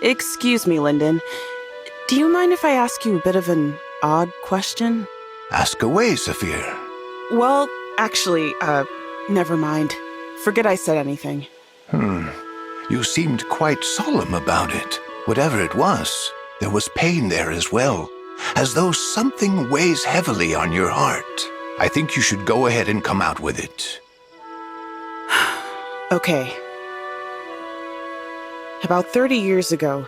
Excuse me, Lindon. Do you mind if I ask you a bit of an odd question? Ask away, Saphir. Well, actually, never mind. Forget I said anything. You seemed quite solemn about it. Whatever it was, there was pain there as well, as though something weighs heavily on your heart. I think you should go ahead and come out with it. Okay. About 30 years ago,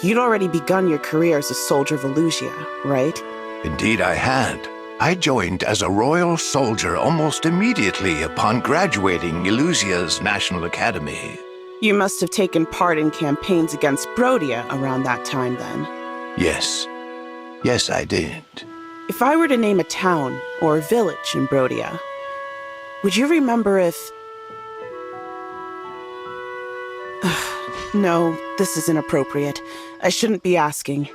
you'd already begun your career as a soldier of Elusia, right? Indeed I had. I joined as a royal soldier almost immediately upon graduating Elusia's National Academy. You must have taken part in campaigns against Brodia around that time then. Yes. Yes, I did. If I were to name a town or a village in Brodia, would you remember if... No, this is inappropriate. I shouldn't be asking.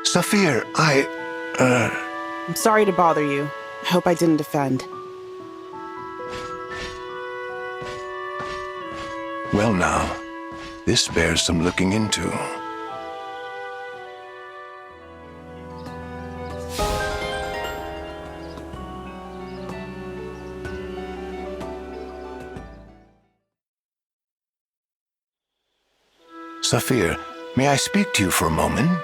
Saphir, I'm sorry to bother you. I hope I didn't offend. Well now, this bears some looking into. Saphir, may I speak to you for a moment?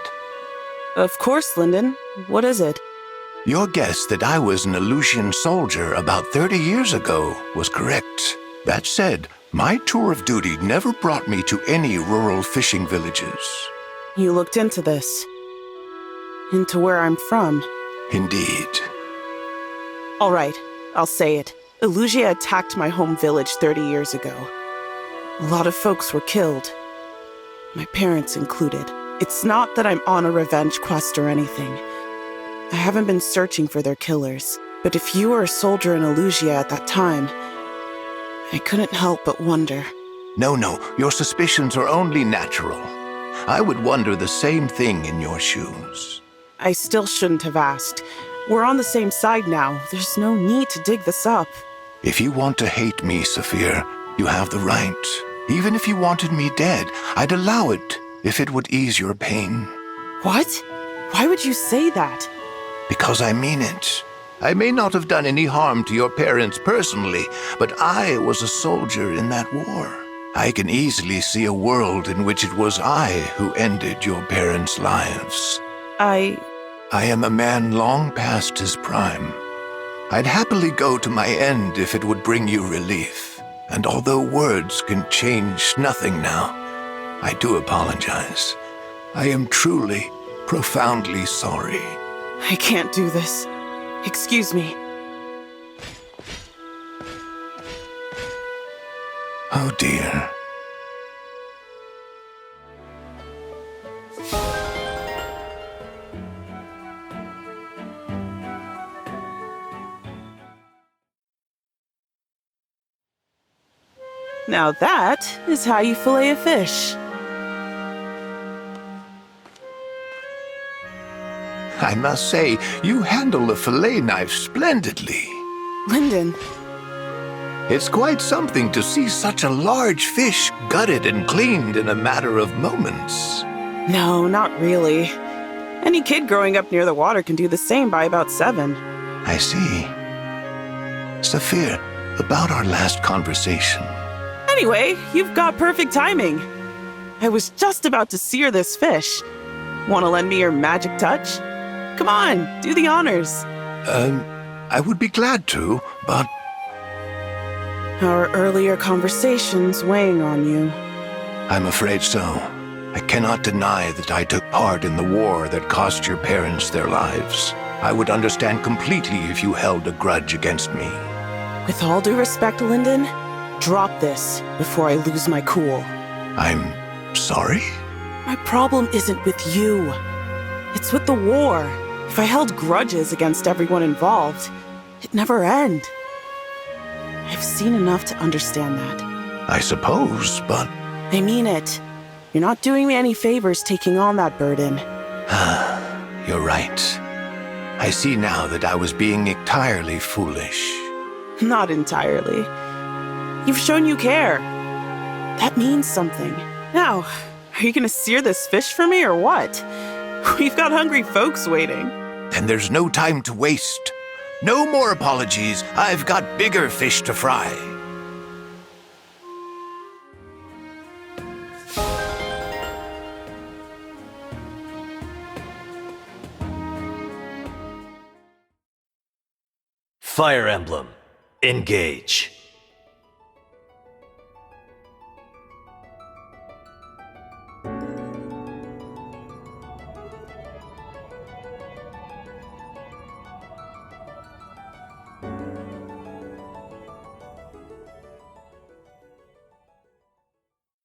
Of course, Lindon. What is it? Your guess that I was an Elusian soldier about 30 years ago was correct. That said, my tour of duty never brought me to any rural fishing villages. You looked into this. Into where I'm from. Indeed. All right, I'll say it. Elusia attacked my home village 30 years ago. A lot of folks were killed. My parents included. It's not that I'm on a revenge quest or anything. I haven't been searching for their killers. But if you were a soldier in Elusia at that time, I couldn't help but wonder. No, your suspicions are only natural. I would wonder the same thing in your shoes. I still shouldn't have asked. We're on the same side now. There's no need to dig this up. If you want to hate me, Saphir, you have the right. Even if you wanted me dead, I'd allow it if it would ease your pain. What? Why would you say that? Because I mean it. I may not have done any harm to your parents personally, but I was a soldier in that war. I can easily see a world in which it was I who ended your parents' lives. I am a man long past his prime. I'd happily go to my end if it would bring you relief. And although words can change nothing now, I do apologize. I am truly, profoundly sorry. I can't do this. Excuse me. Oh dear. Now that is how you fillet a fish. I must say, you handle the fillet knife splendidly. Lindon. It's quite something to see such a large fish gutted and cleaned in a matter of moments. No, not really. Any kid growing up near the water can do the same by about 7. I see. Saphir, about our last conversation. Anyway, you've got perfect timing. I was just about to sear this fish. Want to lend me your magic touch? Come on, do the honors. I would be glad to, but... Our earlier conversations weighing on you. I'm afraid so. I cannot deny that I took part in the war that cost your parents their lives. I would understand completely if you held a grudge against me. With all due respect, Lindon, drop this before I lose my cool. I'm sorry? My problem isn't with you. It's with the war. If I held grudges against everyone involved, it'd never end. I've seen enough to understand that. I suppose, but... I mean it. You're not doing me any favors taking on that burden. You're right. I see now that I was being entirely foolish. Not entirely. You've shown you care. That means something. Now, Are you gonna sear this fish for me or what? We've got hungry folks waiting. Then there's no time to waste. No more apologies. I've got bigger fish to fry. Fire Emblem Engage.